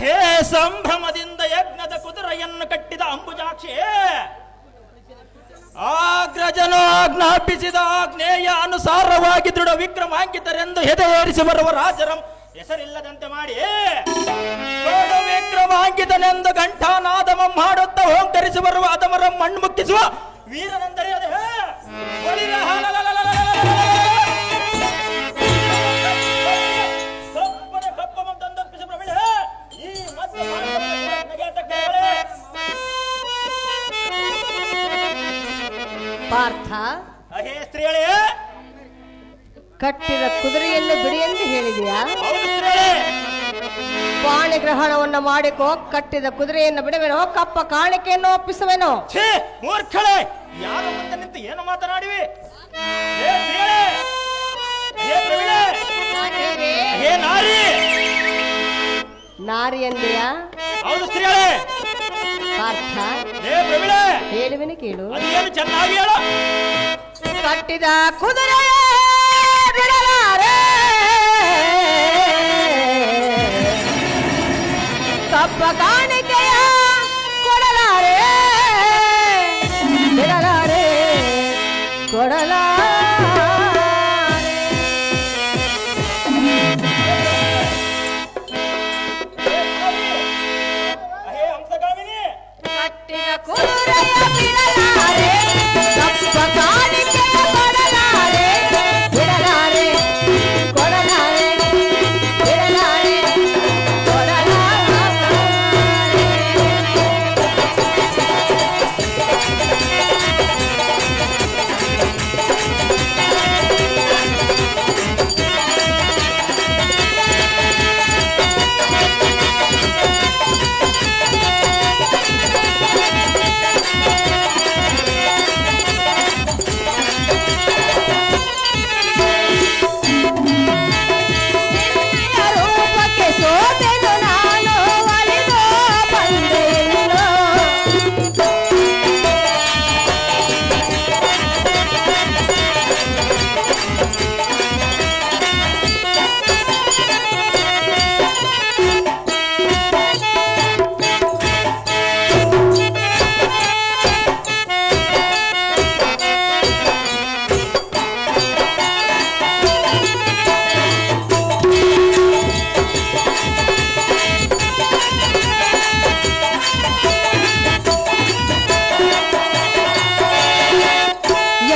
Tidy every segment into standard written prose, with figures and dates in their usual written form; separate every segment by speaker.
Speaker 1: ಹೇ ಸಂಭ್ರಮದಿಂದ ಯಜ್ಞದ ಕುದುರೆಯನ್ನು ಕಟ್ಟಿದ ಅಂಬುಜಾಕ್ಷಿ, ಅಗ್ರಜನು ಆಜ್ಞಾಪಿಸಿದ ಆಜ್ಞೇಯ ಅನುಸಾರವಾಗಿ ದೃಢ ವಿಕ್ರಮಾಂಕಿತರೆಂದು ಹೆದೆಯೇರಿಸಿ ಬರುವ ರಾಜರಂ ಹೆಸರಿಲ್ಲದಂತೆ ಮಾಡಿ ವಿಕ್ರಮಾಂಕಿತನೆಂದು ಘಂಟಾನಾದಮಂ ಮಾಡುತ್ತಾ ಓಂಕರಿಸಿ ಬರುವ ಅದಮರಂ ಮಣ್ಣು ಮುಕ್ತಿಸುವ ವೀರನೆಂದರೆ ಅದೇ
Speaker 2: ಪಾರ್ಥ,
Speaker 1: ಅಹೇ ಸ್ತ್ರೀಯಳೇ,
Speaker 2: ಕಟ್ಟಿದ ಕುದುರೆಯನ್ನು ಬಿಡಿ ಎಂದು ಹೇಳಿದೆಯಾ?
Speaker 1: ಹೌದು ಸ್ತ್ರೀಯಳೇ.
Speaker 2: ಪಾಣಿಗ್ರಹಣವನ್ನು ಮಾಡಿಕೋ, ಕಟ್ಟಿದ ಕುದುರೆಯನ್ನು ಬಿಡುವೆನೋ, ಕಪ್ಪ ಕಾಣಿಕೆಯನ್ನು ಒಪ್ಪಿಸುವೆನೋ?
Speaker 1: ಛೇ ಮೂರ್ಖಳೆ, ಯಾರ ಮುಂದೆ ನಿಂತು ಏನು ಮಾತನಾಡಿವಿ? ಹೇ ಸ್ತ್ರೀಯಳೇ, ಹೇ ಪ್ರವೀಣೆ, ಹೇ ನಾರಿ.
Speaker 2: ನಾರಿ ಎಂದೆಯಾ?
Speaker 1: ಹೌದು ಸ್ತ್ರೀಯಳೇ.
Speaker 2: ಪಾರ್ಥ,
Speaker 1: ಹೇ ಪ್ರವೀಣೆ,
Speaker 2: ಹೇಳುವೆನು ಕೇಳು.
Speaker 1: ಅದೇನು ಚೆನ್ನಾಗಿ ಹೇಳು.
Speaker 2: ಕಟ್ಟಿದ ಕುದುರೆ ಬಿಡಲಾರೆ, ಕಪ್ಪ ಕಾಣಿಕೆಯ ಕೊಡಲಾರೆ, ಬಿಡಲಾರೆ ಕೊಡಲಾರೆ.
Speaker 1: ಹೇ ಹಂಸಗಾಮಿನಿ,
Speaker 2: ಕಟ್ಟಿದ ಕುದುರೆಯ ಬಿಡಲಾರೆ, ಕಪ್ಪ ಕಾಣಿಕೆಯ ಕೊಡಲಾರೆ, ಬಿಡಲಾರೆ ಕೊಡಲಾರೆ, ಬಿಡಲಾರೆ ಕೊಡಲಾರೆ. ರೂಪಕ್ಕೆ ಸೋತೆನು ನಾನು, ಒಲಿದೋ ಬಂದೆನು.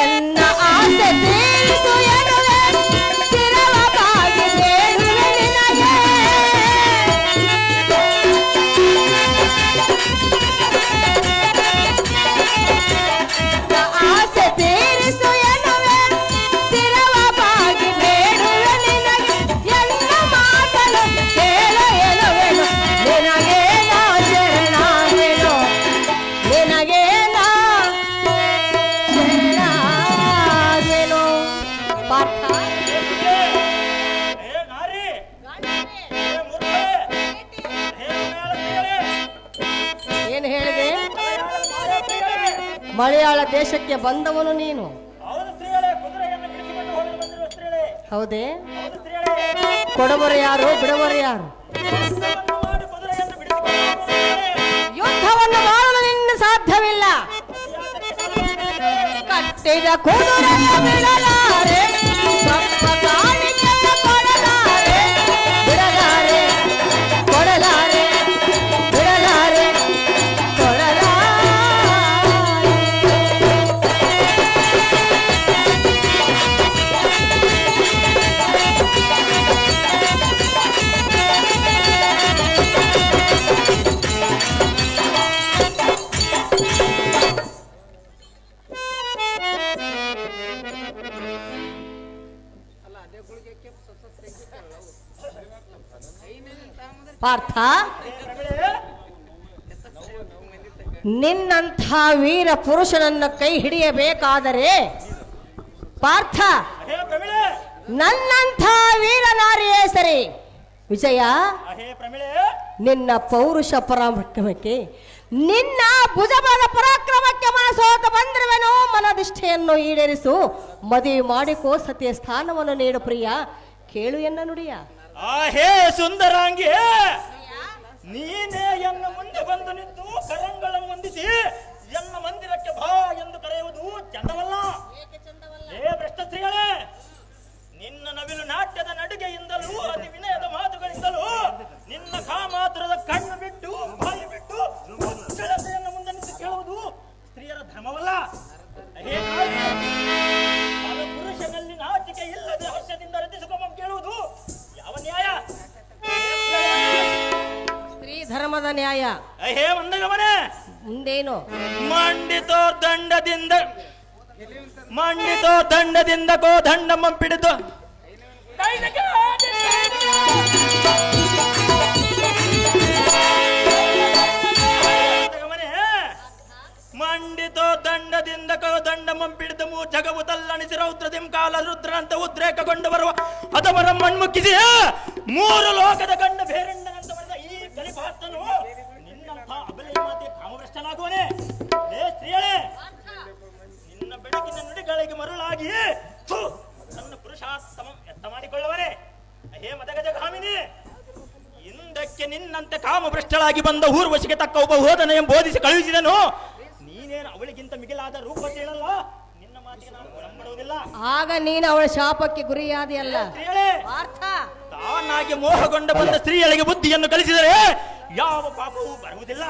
Speaker 2: ಎನ್ನ ಆಸೆ ತೀರಿಸು ಎನ್ನುವೆ, ಶಿರವ ಬಾಗಿ ಬೇಡುವೆ ನಿನಗೆ. ಆಸೆ ತೀರಿಸು ಎನ್ನುವೆ, ಶಿರವ ಬಾಗಿ ಬೇಡುವೆ ನಿನಗೆ. ಎನ್ನ ಮಾತನು ಕೇಳು ಎನ್ನುವೆನು, ನಿನಗೆ ನಾ ಶರಣಾಗೆನು, ನಿನಗೆ ನಾ ಶರಣಾಗೆನು. ಪಾರ್ಥ,
Speaker 1: ಹೇ ನಾರಿ, ಹೇ ಮೂರ್ಖಳೆ, ಹೇ ಮಲಯಾಳ ಸ್ತ್ರೀಯಳೇ,
Speaker 2: ಏನು ಹೇಳಿದೆ?
Speaker 1: ಮಲಯಾಳ ಸ್ತ್ರೀಯಳೇ.
Speaker 2: ಮಲಯಾಳ ದೇಶಕ್ಕೆ ಬಂದವನು ನೀನು,
Speaker 1: ಹೌದು ಸ್ತ್ರೀಯಳೇ, ಕುದುರೆಯನ್ನು ಬಿಡಿಸಿಕೊಂಡು ಹೋಗಲು ಬಂದಿರುವ ಸ್ತ್ರೀಯಳೇ.
Speaker 2: ಹೌದೇ?
Speaker 1: ಹೌದು ಸ್ತ್ರೀಯಳೇ,
Speaker 2: ಕೊಡವರು ಯಾರು, ಬಿಡವರು ಯಾರು?
Speaker 1: ಯುದ್ಧವನ್ನು ಮಾಡಿ ಕುದುರೆಯನ್ನು ಬಿಡಿಸಿಕೊಂಡು ಹೋಗುವ ಸ್ತ್ರೀಯಳೇ.
Speaker 2: ಯುದ್ಧವನ್ನು ಮಾಡಲು ನಿನ್ನ ಸಾಧ್ಯವಿಲ್ಲ. ಕಟ್ಟಿದ ಕುದುರೆಯ ಬಿಡಲಾರೆ, ಕಪ್ಪ ಕಾಣಿಕೆಯ ಕೊಡಲಾರೆ, ಬಿಡಲಾರೆ ಕೊಡಲಾರೆ, ಬಿಡಲಾರೆ ಕೊಡಲಾರೆ. ಪಾರ್ಥ, ನಿನ್ನಂಥ ವೀರ ಪುರುಷನನ್ನು ಕೈ ಹಿಡಿಯಬೇಕಾದರೆ ಪಾರ್ಥ,
Speaker 1: ಹೇ ಪ್ರವೀಣೆ,
Speaker 2: ನನ್ನಂಥ ವೀರ ನಾರಿಯೇ ಸರಿ. ವಿಜಯ,
Speaker 1: ಹೇ ಪ್ರವೀಣೆ,
Speaker 2: ನಿನ್ನ ಪೌರುಷ ಪರಾಕ್ರಮಕ್ಕೆ, ನಿನ್ನ ಭುಜಬಲ ಪರಾಕ್ರಮಕ್ಕೆ ಮನಸೋತ ಬಂದ ನಿಷ್ಠೆಯನ್ನು ಈಡೇರಿಸು, ಮದುವೆ ಮಾಡಿಕೋ, ಸತಿಯ ಸ್ಥಾನವನ್ನು ನೀಡು ಪ್ರಿಯ, ಕೇಳು ಎನ್ನ ನುಡಿಯ.
Speaker 1: ಹೇ ಸುಂದರಾಂಗಿ, ನೀನೇ ಎನ್ನ ಮುಂದೆ ಬಂದು ನಿಂತು ಕರಂಗಳನ್ನು ವಂದಿಸಿ ಎನ್ನ ಮಂದಿರಕ್ಕೆ ಬಾ ಎಂದು ಕರೆಯುವುದು ಚಂದವಲ್ಲ. ಭ್ರಷ್ಟ ಸ್ತ್ರೀಗಳೇ, ನಿನ್ನ ನವಿಲು ನಾಟ್ಯದ ನಡಿಗೆಯಿಂದಲೂ ಅತಿ ವಿನಯದ ಮಾತುಗಳಿಂದಲೂ ನಿನ್ನ ಕಾಮಾತುರದ ಕಣ್ಣು ಬಿಟ್ಟು ಬಾಯಿ ಬಿಟ್ಟು ಕೆಳತೆಯನ್ನು ಮುಂದೆ ನಿಂತು ಕೇಳುವುದು ಸ್ತ್ರೀಯರ ಧರ್ಮವಲ್ಲ. ಪುರುಷನಲ್ಲಿ ನಾಚಿಕೆ ಇಲ್ಲದೆ ಹರ್ಷದಿಂದ ರಚಿಸಿಕೊಂಬ ಕೇಳುವುದು ಯಾವ ನ್ಯಾಯ?
Speaker 2: ಸ್ತ್ರೀ ಧರ್ಮದ ನ್ಯಾಯ.
Speaker 1: ಹೇ ಮಂದಗಮನೆ,
Speaker 2: ಮುಂದೇನು?
Speaker 1: ಮಂಡಿತೋ ದಂಡದಿಂದ ಕೋ ದಂಡಮ್ಮ ಪಿಡಿದು ಮಂಡಿತೋ ದಂಡದಿಂದ ಕೋ ದಂಡಮ್ಮ ಪಿಡಿದು ಜಗವು ತಲ್ಲಣಿಸಿ ರೌದ್ರದಿಂ ಕಾಲ ರುದ್ರನಂತ ಉದ್ರೇಕಗೊಂಡು ಬರುವ ಅದವರ ಮಣ್ಮುಕ್ಕಿಸಿ 3 ಲೋಕದ ಗಂಡ ಬೇರೆಂಡನಂತ ಬರೆದ ಈ ಕಲಿಪಾತನು ನಿನ್ನಂಥ ಅಬಲೆಯ ಮಾತೆ ಕಾಮಭ್ರಷ್ಟನಾಗುವನೇ. ಹೇ ಸ್ತ್ರೀಯಳೇ, ನಿನ್ನ ಬೆಳಕಿನ ನುಡಿಗಳಿಗೆ ಮರುಳಾಗಿ ನನ್ನ ಪುರುಷಾತ್ತಮ ಎತ್ತ ಮಾಡಿಕೊಳ್ಳುವನೇ. ಹೇ ಮದಗಜಗಾಮಿನಿ, ಹಿಂದಕ್ಕೆ ನಿನ್ನಂತೆ ಕಾಮಭ್ರಷ್ಟಳಾಗಿ ಬಂದ ಊರ್ವಶಿಗೆ ತಕ್ಕ ಒಬ್ಬ ಹೋದನೆಯನ್ನು ಬೋಧಿಸಿ ಕಳುಹಿಸಿದನು. ನೀನೇನು ಅವಳಿಗಿಂತ ಮಿಗಿಲಾದ ರೂಪ ಹೇಳಲ್ಲ, ನಿನ್ನ ಮಾತಿಗೆ ನಾನು ಒಳಂಬಡುವುದಿಲ್ಲ.
Speaker 2: ಆಗ ನೀನು ಅವಳ ಶಾಪಕ್ಕೆ ಗುರಿಯಾದೆಯಲ್ಲ.
Speaker 1: ತಾನಾಗಿ ಮೋಹಗೊಂಡ ಬಂದ ಸ್ತ್ರೀಯಳಿಗೆ ಬುದ್ಧಿಯನ್ನು ಕಲಿಸಿದರೆ ಯಾವ ಪಾಪವೂ ಬರುವುದಿಲ್ಲ.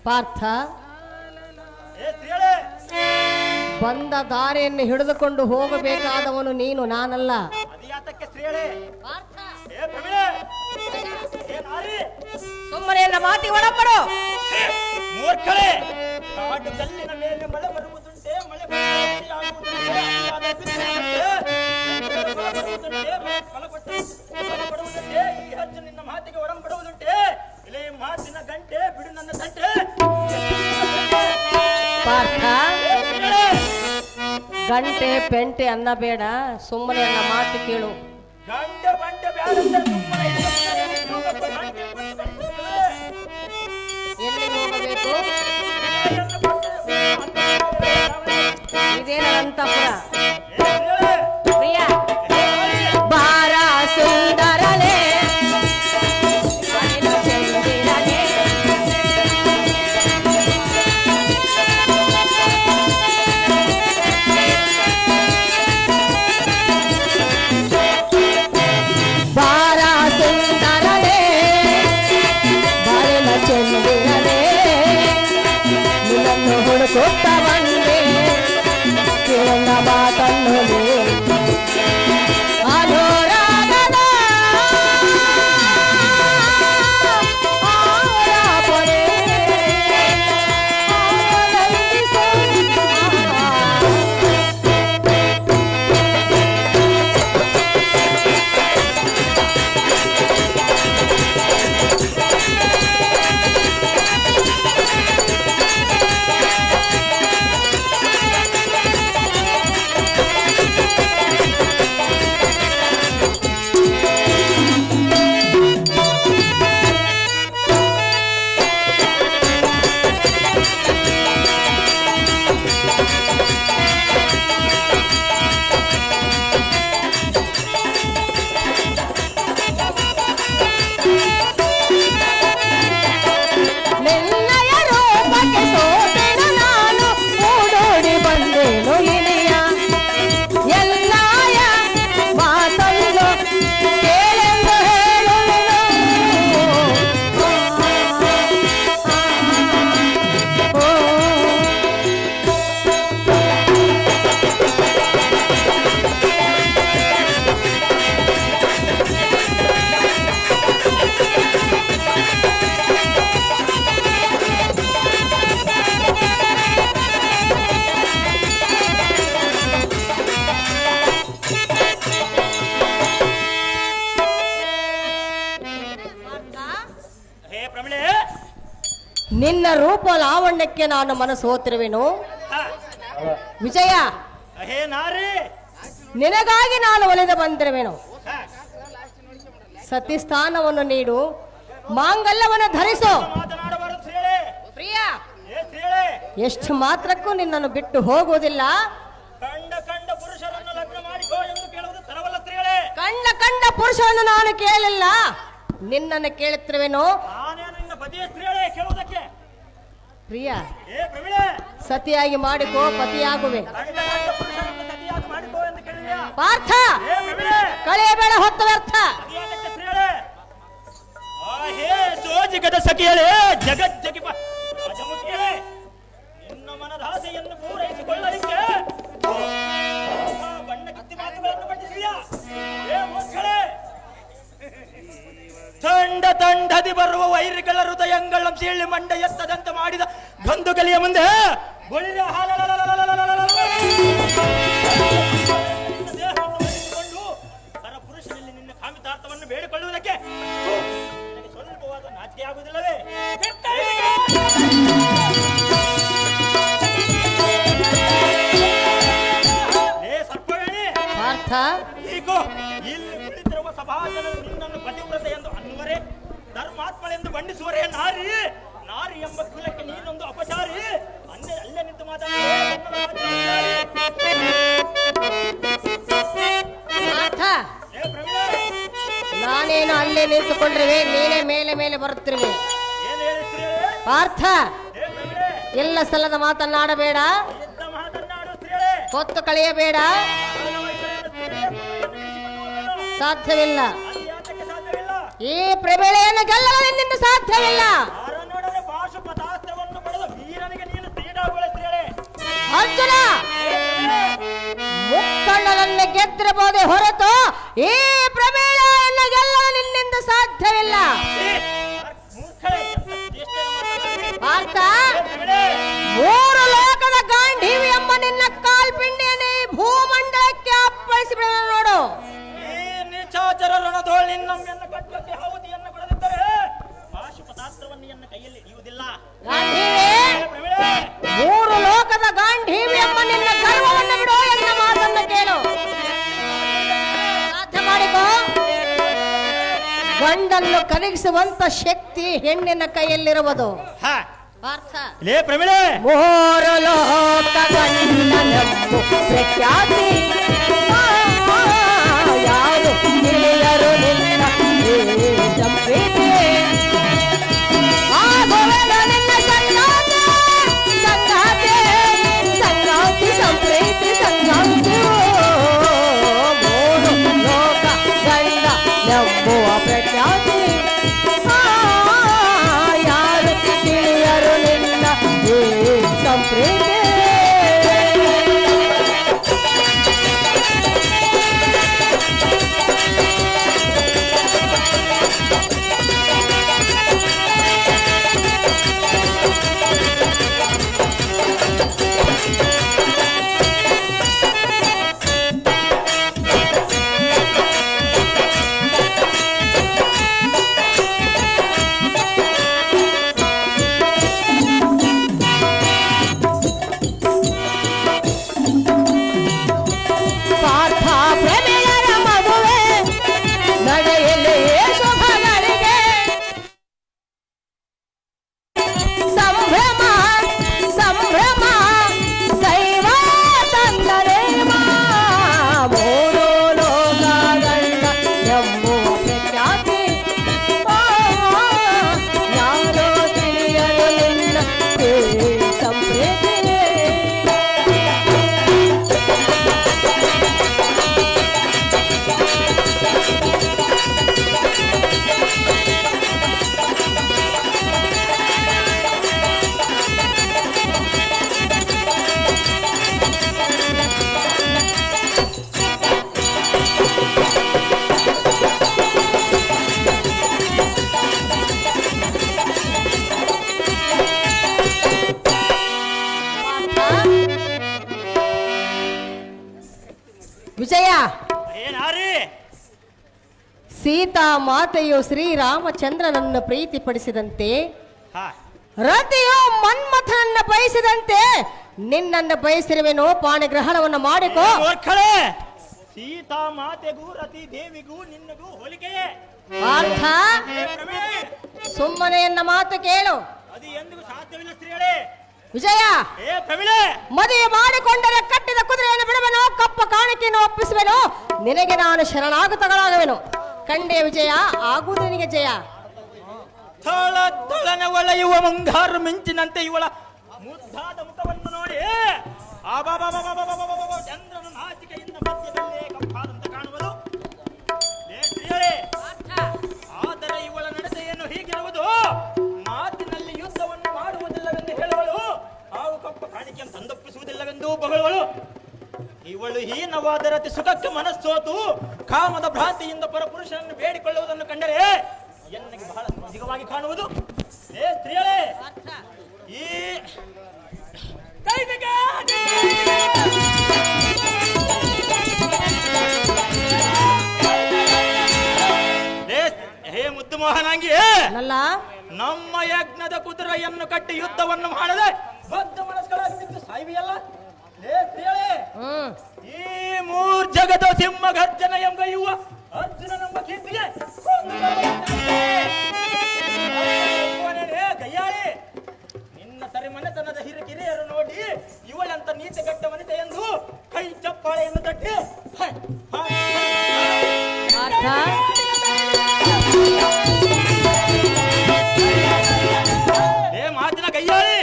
Speaker 2: ಪಾರ್ಥ, ಬಂದ ದಾರಿಯನ್ನು ಹಿಡಿದುಕೊಂಡು ಹೋಗಬೇಕಾದವನು ನೀನು, ನಾನಲ್ಲ. ಸುಮ್ಮನೆ ಎಲ್ಲ ಮಾತಿ ಒಳಪಡು.
Speaker 1: ಮೂರ್ಖಳೆ, ಕಾಡು ಕಲ್ಲಿನ ಮೇಲೆ ಮಳೆ ಬರುವುದುಂಟೆ, ಮಳೆ ಫಲಪಡುವುದುಂಟೆ. ಈ ಹಚ್ಚು ನಿನ್ನ ಮಾತಿಗೆ ಒಡಂಬಡುವುದುಂಟೆ. ಇಲ್ಲೇ ಮಾತಿನ ಗಂಟೆ ಬಿಡು ನನ್ನ ತಂಟೆ.
Speaker 2: ಪಾರ್ಥ, ಗಂಟೆ ಪೆಂಟೆ ಅನ್ನ ಬೇಡ, ಸುಮ್ಮನೆ ನನ್ನ ಮಾತು ಕೇಳು.
Speaker 1: ಗಂಟೆ ಬಂಟೆ ಬೇಡ,
Speaker 2: ಎಲ್ಲಿಗೆ ಹೋಗಬೇಕು? ಇದೇನ ಅಂತಪುರ. ಪ್ರಿಯ ಬಾರ ಸುಂದರನೇ, ಹುಡುಕುತ್ತ ಬಂದೆ ಕೇಳ
Speaker 1: ಪ್ರಮಿಳೆ
Speaker 2: ನಿನ್ನ ರೂಪ ಲಾವಣ್ಯಕ್ಕೆ ನಾನು ಮನಸ್ಸು ಹೋತಿರುವೆನು.
Speaker 1: ಹ,
Speaker 2: ವಿಜಯ,
Speaker 1: ಹೇ ನಾರಿ,
Speaker 2: ನಿನಗಾಗಿ ನಾನು ಒಲಿದು ಬಂದಿರುವೆನು.
Speaker 1: ಹ,
Speaker 2: ಸತಿ ಸ್ಥಾನವನ್ನು ನೀಡು, ಮಾಂಗಲ್ಯವನ್ನು ಧರಿಸು.
Speaker 1: ಮಾತನಾಡಬಾರದು ಸ್ತ್ರೀಯೇ.
Speaker 2: ಪ್ರಿಯ,
Speaker 1: ಏ ಸ್ತ್ರೀಯೇ,
Speaker 2: ಎಷ್ಟು ಮಾತ್ರಕ್ಕೂ ನಿನ್ನನ್ನು ಬಿಟ್ಟು ಹೋಗುವುದಿಲ್ಲ.
Speaker 1: ಕಂಡ ಪುರುಷರನ್ನು ಲಗ್ನ ಮಾಡಿಕೋ ಎಂದು ಕೇಳುವುದು ತರವಲ್ಲ ಸ್ತ್ರೀಯೇ.
Speaker 2: ಕಂಡ ಪುರುಷರನ್ನು ನಾನು ಕೇಳಿಲ್ಲ, ನಿನ್ನನ್ನು ಕೇಳುತ್ತಿರುವೆನು.
Speaker 1: ನಾನೇ ನಿನ್ನ ಪತಿಯ ಸ್ತ್ರೀಯೇ ಕೇಳುವುದಕ್ಕೆ.
Speaker 2: ಪ್ರಿಯ,
Speaker 1: ಏ ಪ್ರಮಿಳೆ,
Speaker 2: ಸತಿಯಾಗಿ ಮಾಡಿಕೋ, ಪತಿಯಾಗುವೆ.
Speaker 1: ಕಂಡ ಪುರುಷರನ್ನು ಸತಿಯಾಗಿ ಮಾಡಿಕೋ ಎಂದು ಕೇಳಿದ್ಯಾ?
Speaker 2: ಪಾರ್ಥ,
Speaker 1: ಏ ಪ್ರಮಿಳೆ,
Speaker 2: ಕಳೆಯಬೇಡ ಹೊತ್ತು ವ್ಯರ್ಥ.
Speaker 1: ಅದ್ಯಾತಕ್ಕೆ ಸ್ತ್ರೀಯೇ? ಹೇ ಸೋಜಿಗದ ಸಖಿಯಳೇ, ಜಗಜ್ಜಗಿಪ ಅಜಮುಖಿಯಳೇ, ನಿನ್ನ ಮನದಾಸೆಯನ್ನು ಪೂರೈಸಿಕೊಳ್ಳಲಿಕ್ಕೆ ಬಣ್ಣ ಕಿತ್ತಿ ಮಾತುಗಳನ್ನು ಮಂಡಿಸಿದ್ಯಾ? ಏ ಮೂರ್ಖಳೇ, ತಂಡದಿ ಬರುವ ವೈರಿಗಳ ಹೃದಯಗಳ ಸೀಳಿ ಮಂಡ ಎತ್ತದಂತೆ ಮಾಡಿದ ಬಂಧುಗಲಿಯ ಮುಂದೆ ಬಳಿದ ದೇಹವನ್ನು ಪರಪುರುಷನಲ್ಲಿ ನಿನ್ನ ಕಾಮಿತಾರ್ಥವನ್ನು ಬೇಡಿಕೊಳ್ಳುವುದಕ್ಕೆ ನನಗೆ ಸ್ವಲ್ಪವಾದ ನಾಚಿಕೆ ಆಗುವುದಿಲ್ಲವೇ? ಸರ್ಪವೇಣಿ
Speaker 2: ಪಾರ್ಥ,
Speaker 1: ಹೀಗೋ ಇಲ್ಲಿ ಕುಳಿತಿರುವ ಸಭಾಜನರು ನಿನ್ನನ್ನು ಪತಿವ್ರತೆ ಎಂದು ಅನ್ನುವರೇ, ಧರ್ಮಾತ್ಮಳೆಂದು ಬಣ್ಣಿಸುವರೇ. ನಾರಿ ನಾರಿ ಎಂಬ ಕುಲಕ್ಕೆ ನೀನೊಂದು ಅಪಚಾರಿ. ಅಲ್ಲೇ ನಿಂತು
Speaker 2: ಪಾರ್ಥ,
Speaker 1: ಏ ಪ್ರವೀಣ,
Speaker 2: ನಾನೇನು ಅಲ್ಲೇ ನಿಂತುಕೊಂಡಿರುವೆ, ನೀನೇ ಮೇಲೆ ಬರುತ್ತಿರುವೆ.
Speaker 1: ಏನು ಹೇಳಿಸ್ತೀರೇ?
Speaker 2: ಪಾರ್ಥ,
Speaker 1: ಏ ಪ್ರವೀಣ,
Speaker 2: ಎಲ್ಲ ಸಲ್ಲದ ಮಾತನ್ನಾಡಬೇಡ,
Speaker 1: ಎಂತ ಮಾತನ್ನಾಡು ಸ್ತ್ರೀಯೇ?
Speaker 2: ಹೊತ್ತು ಕಳೆಯಬೇಡ, ಸಾಧ್ಯವಿಲ್ಲ.
Speaker 1: ಅದ್ಯಾತಕ್ಕೆ ಸಾಧ್ಯವಿಲ್ಲ?
Speaker 2: ಈ ಪ್ರಬಳೆಯನ್ನು ಗೆಲ್ಲಲು ನಿನ್ನಿಂದ ಸಾಧ್ಯವಿಲ್ಲ.
Speaker 1: ಆರನೊಡನೆ ಪಾಶುಪತಾಸ್ತ್ರವನ್ನು ಪಡೆದು ವೀರನಿಗೆ ನೀನು ಕ್ರೀಡಾಗುವ ಸ್ತ್ರೀಯೇ.
Speaker 2: ಅರ್ಜುನ, ಮುಕ್ಕಣ್ಣನನ್ನು ಗೆದ್ದಿರಬಹುದೇ ಹೊರತು ಈ ಪ್ರಬಳೆಯನ್ನು ಗೆಲ್ಲಲು ನಿನ್ನಿಂದ ಸಾಧ್ಯವಿಲ್ಲ.
Speaker 1: ಮೂರ್ಖಳೇ, ಚೇಷ್ಟೆಯನ್ನು ಮಾತಾಡಬೇಡಿ.
Speaker 2: ಪಾರ್ಥ,
Speaker 1: ಏ ಪ್ರವೀಣ,
Speaker 2: ಮೂರು ಲೋಕದ ಗಾಂಧೀವಿ ಎಂಬ ನಿನ್ನ ಕಾಲ್ಪಿಂಡಿಯನ್ನು ಈ ಭೂಮಂಡಲಕ್ಕೆ ಅಪ್ಪಳಿಸಿಬಿಡಲು ನೋಡು.
Speaker 1: ಈ ನೀಚಾಚರ ರಣದೋಳ್ ನಿನ್ನಮ್ಮೆಯನ್ನು ಕಟ್ಟಕ್ಕೆ ಹಾವುತಿಯನ್ನು ಕೊಡದಿದ್ದರೆ ಪಾಶುಪತಾಸ್ತ್ರವನ್ನು ಎನ್ನ ಕೈಯಲ್ಲಿ ಹಿಡಿಯುವುದಿಲ್ಲ.
Speaker 2: ಗಾಂಧೀವಿ,
Speaker 1: ಏ ಪ್ರವೀಣ,
Speaker 2: ಮೂರು ಲೋಕದ ಗಾಂಧೀವಿ ಎಂಬ ನಿನ್ನ ಗರ್ವವನ್ನು ಬಿಡು ಎನ್ನ ಮಾತನ್ನು ಕೇಳು. ಸಾಧ್ಯ ಮಾಡಿಕೋ. ಗಂಡನ್ನು ಕರಗಿಸುವಂತ ಶಕ್ತಿ ಹೆಣ್ಣಿನ ಕೈಯಲ್ಲಿರುವುದು.
Speaker 1: ಹಾ,
Speaker 2: ಪಾರ್ಥ,
Speaker 1: ಲೇ ಪ್ರವೀಣೆ,
Speaker 2: ಮೂರು ಲೋಕ ಗಂಡನೆಂಬು ಪ್ರಖ್ಯಾತಿ, ಯಾರು ತಿಳಿಯರು ನಿನ್ನ ಈ ಸಂಪ್ರೀತಿ. ಆಗುವೆನ ನಿನ್ನ ಸಂಗಾತಿ ಸಂಪ್ರೀತಿ ಸಂಗಾತಿ. ಮೂರು ಲೋಕ ಗಂಡ ನಂಬುವ ಪ್ರಖ್ಯಾತಿ, ಯಾರು ತಿಳಿಯರು ನಿನ್ನ ಈ ಸಂಪ್ರೀತಿ. ಸೀತಾ ಮಾತೆಯು ಶ್ರೀರಾಮಚಂದ್ರನನ್ನು ಪ್ರೀತಿಪಡಿಸಿದಂತೆ
Speaker 1: ಹಾ
Speaker 2: ರತಿಯು ಮನ್ಮಥನನ್ನ ಬಯಸಿದಂತೆ ನಿನ್ನನ್ನು ಬಯಸಿರುವೆನೋ ಪಾಣಿಗ್ರಹಣವನ್ನು ಮಾಡಿಕೋ.
Speaker 1: ಮೂರ್ಖಳೇ, ಸೀತಾ ಮಾತೆಗೂ ರತಿ ದೇವಿಗೂ ನಿನ್ನಗೂ ಹೋಲಿಕೆಯೇ.
Speaker 2: ಪಾರ್ಥ, ಸುಮ್ಮನೆ ಎನ್ನ ಮಾತು ಕೇಳು.
Speaker 1: ಅದು ಎಂದಿಗೂ ಸಾಧ್ಯವಿಲ್ಲ ಸ್ತ್ರೀಯಳೇ.
Speaker 2: ವಿಜಯ,
Speaker 1: ಪ್ರವೀಣೆ,
Speaker 2: ಮದುವೆ ಮಾಡಿಕೊಂಡರೆ ಕಟ್ಟಿದ ಕುದುರೆಯನ್ನು ಬಿಡುವೆನೋ, ಕಪ್ಪ ಕಾಣಿಕೆಯನ್ನು ಒಪ್ಪಿಸುವೆನೋ, ನಿನಗೆ ನಾನು ಶರಣಾಗತಗಳಾಗುವೆನು. ಕಂಡೆ ವಿಜಯ, ಆಗುವುದು ನಿನಗೆ ಜಯ.
Speaker 1: ತಳ ತಳನೆ ಒಳೆಯುವ ಮುಂಗಾರು ಮಿಂಚಿನಂತೆ ಇವಳ ಮುದ್ದಾದ ಮುಖವನ್ನು ನೋಡಿ ಚಂದ್ರನು ನಾಚಿಕೆಯಿಂದ ಮಧ್ಯದಲ್ಲೇ ಕಪ್ಪಾದಂತೆ ಕಾಣುವುದು. ಆದರೆ ಇವಳ ನಡತೆಯನ್ನು ಹೀಗಿರುವುದು. ಮಾತಿನಲ್ಲಿ ಯುದ್ಧವನ್ನು ಮಾಡುವುದಿಲ್ಲವೆಂದು ಹೇಳುವಳು, ಹಾಗೂ ಕಪ್ಪ ಕಾಣಿಕೆಯನ್ನು ತಂದೊಪ್ಪಿಸುವುದಿಲ್ಲವೆಂದು ಬಗಳುವಳು. ಇವಳು ಹೀನವಾದ ರತಿ ಸುಖಕ್ಕೆ ಮನಸ್ಸೋತು ಕಾಮದ ಭ್ರಾಂತಿಯಿಂದ ಪರಪುರುಷನನ್ನು ಬೇಡಿಕೊಳ್ಳುವುದನ್ನು ಕಂಡರೆ ಎನ್ನಗೆ ಬಹಳ ಅಧಿಕವಾಗಿ ಕಾಣುವುದು. ಸ್ತ್ರೀಯಳೇ, ಈ ಹೇ ಮುದ್ದು ಮೋಹನಾಂಗಿ, ನಮ್ಮ ಯಜ್ಞದ ಕುದುರೆಯನ್ನು ಕಟ್ಟಿ ಯುದ್ಧವನ್ನು ಮಾಡದೆ ಬದ್ಧ ಮನಸ್ಸುಗಳಾಗಿ ಬಿದ್ದು ಸಾಯ್ವಿಯಲ್ಲ. ಈ ಮೂರ್ ಜಗದ ಸಿಂಹ ಗರ್ಜನ ಎಂಬ ಯುವ ಅರ್ಜುನ ನಮ್ಮ ಕೀರ್ತಿಗೆ ಗಯ್ಯಾಳಿ, ನಿನ್ನ ಸರಿಮನೆತನದ ಹಿರಿಕಿರಿಯರು ನೋಡಿ ಇವಳಂತ ನೀತಿಗಟ್ಟ ವನಿತೆ ಎಂದು ಕೈ ಚಪ್ಪಾಳೆಯನ್ನು ತಟ್ಟಿ ಮಾತಿನ ಗಯ್ಯಾಳಿ,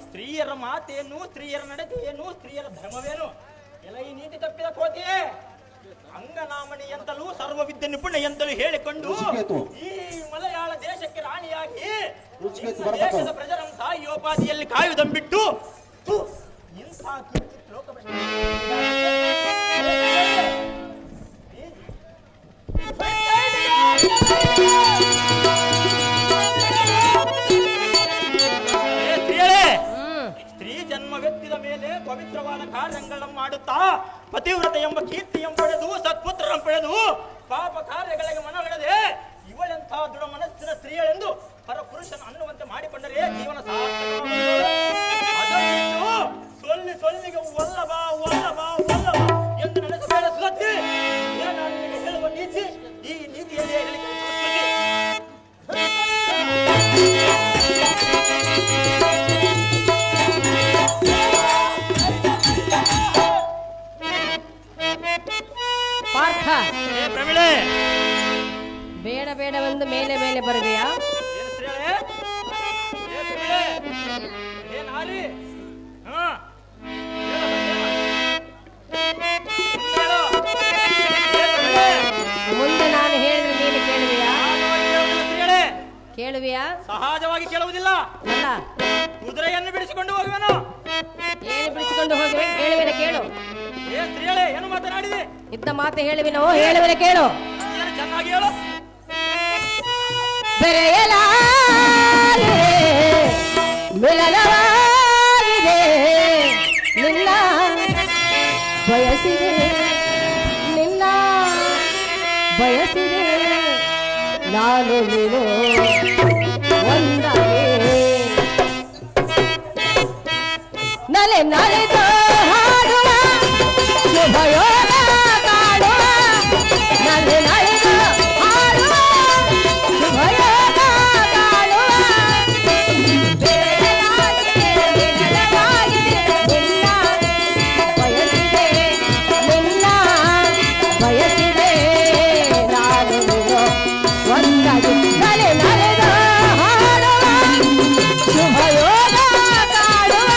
Speaker 1: ಸ್ತ್ರೀಯರ ಮಾತೇನು, ಸ್ತ್ರೀಯರ ನಡತೆಯೇನು, ಸ್ತ್ರೀಯರ ಧರ್ಮವೇನು ಎಲ್ಲ ಈ ನೀತಿ ತಪ್ಪಿದ ಕೋತಿಯೇ. ಅಂಗನಾಮಣಿ ಎಂತಲೂ ಸರ್ವವಿದ್ಯೆ ನಿಪುಣ ಎಂತಲೂ ಹೇಳಿಕೊಂಡು ಈ ಮಲಯಾಳ ದೇಶಕ್ಕೆ ರಾಣಿಯಾಗಿ ದೇಶದ ಪ್ರಜರಂತ ಯೋಪಾದಿಯಲ್ಲಿ ಕಾಯುವುದಂಬಿಟ್ಟು ಇಂಥ ಕಿಂಚಿತ್ ಲೋಕ ಸ್ತ್ರೀ ಜನ್ಮವೆತ್ತಿದ ಮೇಲೆ ಪವಿತ್ರವಾದ ಕಾರ್ಯಗಳನ್ನು ಮಾಡುತ್ತಾ ಪತಿವ್ರತೆ ಎಂಬ ಕೀರ್ತಿಯನ್ನು ಪಡೆದು ಸತ್ಪುತ್ರರನ್ನು ಪಡೆದು ಪಾಪ ಕಾರ್ಯಗಳಿಗೆ ಮನವಿಡದೆ ಇವಳೆಂಥ ದೃಢ ಮನಸ್ಸಿನ ಸ್ತ್ರೀಯಳೆಂದು ಪರಪುರುಷನ ಅನ್ನುವಂತೆ ಮಾಡಿಕೊಂಡರೆ ಜೀವನ ಅದನ್ನು ಸೊಲ್ಲಿಗೆ ಒಲ್ಲಬ ಒಲ್ಲಬ ಒಲ್ಲಬ ಎಂದು ನಡೆಸಬೇಡ ಸುಲತಿ. ನಾನು ನಿನಗೆ ಹೇಳುವ ನೀತಿ ಈ ನೀತಿಯಲ್ಲಿ ಹೇಳಿಕೆ
Speaker 2: ಪಾರ್ಥ,
Speaker 1: ಪ್ರವೀಣೆ,
Speaker 2: ಬೇಡ ಬೇಡವೆಂದು ಮೇಲೆ ಮೇಲೆ ಬರುವೆಯಾ? ಮುಂದೆ ನಾನು ಹೇಳಿದ್ರೆ ನೀನು ಕೇಳುವೆಯಾ? ಕೇಳುವೆಯಾ?
Speaker 1: ಸಹಜವಾಗಿ ಕೇಳುವುದಿಲ್ಲ.
Speaker 2: ಅಲ್ಲ,
Speaker 1: ಕುದುರೆಯನ್ನು ಬಿಡಿಸಿಕೊಂಡು ಹೋಗುವೆನು.
Speaker 2: ಏನು ಬಿಡಿಸಿಕೊಂಡು ಹೋಗುವೆ? ಹೇಳುವೆನ ಕೇಳು.
Speaker 1: ಸ್ತ್ರೀಯಳೇ, ಏನು ಮಾತನಾಡಿದೆ?
Speaker 2: ಇದ್ದ ಮಾತು ಹೇಳುವೆನೋ? ಹೇಳುವೆನ ಕೇಳು.
Speaker 1: ಚೆನ್ನಾಗಿ ಹೇಳು.
Speaker 2: ಬೆರೆಯಲಾರೆ ಮಿಲನವಾಗಿದೆ ನಿನ್ನ ಬಯಸಿದೆ, ನಿನ್ನ ಬಯಸಿದೆ ನಾನು ನೀನು ಒಂದಾಗೆ ನಲೆ ನಲೆದು ಹಾಡುವ ಶುಭಯೋಗ ಕಾಡುವ ನಲೆ ನಲೆದು ಹಾಡುವ ಶುಭಯೋಗ ಕಾಡುವ ಬೆರೆಯಲಾಗಿದೆ ಬೆರೆಯಲಾಗಿದೆ ನಿನ್ನ ಬಯಸಿದೆ, ನಿನ್ನ ಬಯಸಿದೆ ನಾನು ನೀನು ಒಂದಾಗಿ ನಲೆ ನಲೆದು ಹಾಡುವ ಶುಭಯೋಗ ಕಾಡುವ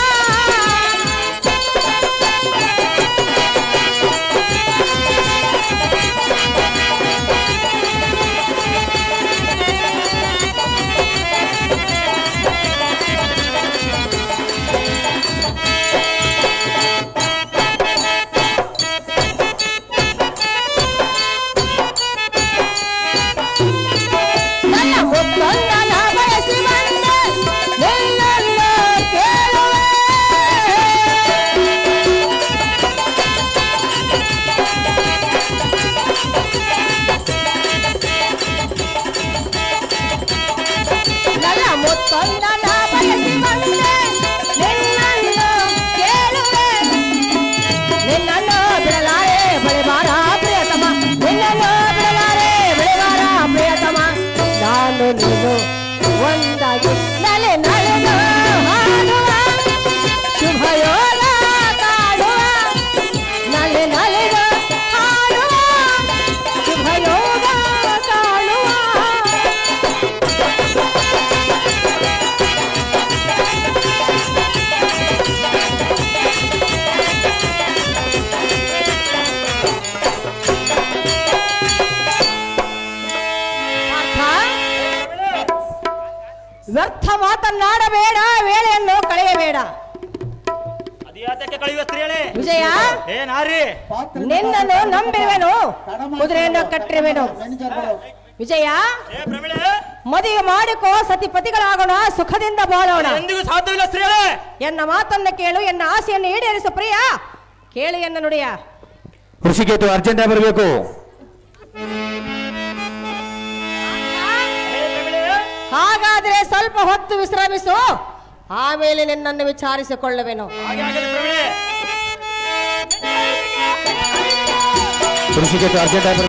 Speaker 2: ಸ್ಪಂದನ ಬಯಸಿ ಬಂದೆ ನಿನ್ನನ್ನು ಕೇಳುವೆ ನಿನ್ನನ್ನು ಬಿಡಲಾರೆ ಬಳಿಬಾರ ಪ್ರಿಯತಮ ನಿನ್ನನ್ನು ಬಿಡಲಾರೆ ಬಳಿಬಾರ ಪ್ರಿಯತಮ ನಾನು ನೀನು ಒಂದಾಗಿ ನಲೆ ನಡೆದು ಹಾಡುವ ಶುಭ ಯೋಗ ಕಾಡುವ ನಲೆ ನಲೆದು ಹಾಡುವ ಶುಭ ಯೋಗ ಕಾಡುವ ವ್ಯರ್ಥ ಮಾತನ್ನಾಡಬೇಡ ವೇಳೆಯನ್ನು ಕಳೆಯಬೇಡ
Speaker 1: ಅದ್ಯಾತಕ್ಕೆ ಕಳೆಯುವ ಸ್ತ್ರೀಯಳೇ
Speaker 2: ವಿಜಯ
Speaker 1: ಏನಾರಿ
Speaker 2: ನಿನ್ನನ್ನು ನಂಬಿರುವೆನು ಕುದುರೆಯನ್ನು ಕಟ್ಟಿರುವೆನು ವಿಜಯ
Speaker 1: ಏ ಪ್ರಮಿಳೆ
Speaker 2: ಮದುವೆ ಮಾಡಿಕೋ ಸತಿಪತಿಗಳಾಗೋಣ ಸುಖದಿಂದ ಬಾಳೋಣ
Speaker 1: ಎಂದಿಗೂ ಸಾಧ್ಯವಿಲ್ಲ ಸ್ತ್ರೀಯಳೇ
Speaker 2: ಎನ್ನ ಮಾತನ್ನು ಕೇಳು ಎನ್ನ ಆಸೆಯನ್ನು ಈಡೇರಿಸು ಪ್ರಿಯ ಕೇಳು ಎನ್ನ ನುಡಿಯ
Speaker 3: ಋಷಿಕೇತು ಅರ್ಜೆಂಟ್ ಆಗಿ ಬರಬೇಕು.
Speaker 1: ಏ ಪ್ರಮಿಳೆ
Speaker 2: ಹಾಗಾದ್ರೆ ಸ್ವಲ್ಪ ಹೊತ್ತು ವಿಶ್ರಮಿಸು ಆಮೇಲೆ ನಿನ್ನನ್ನು ವಿಚಾರಿಸಿಕೊಳ್ಳುವೆನು
Speaker 1: ಹಾಗೆ ಆಗಲಿ ಪ್ರಮಿಳೆ
Speaker 3: ಋಷಿಕೇತು ಅರ್ಜೆಂಟ್ ಆಗಿ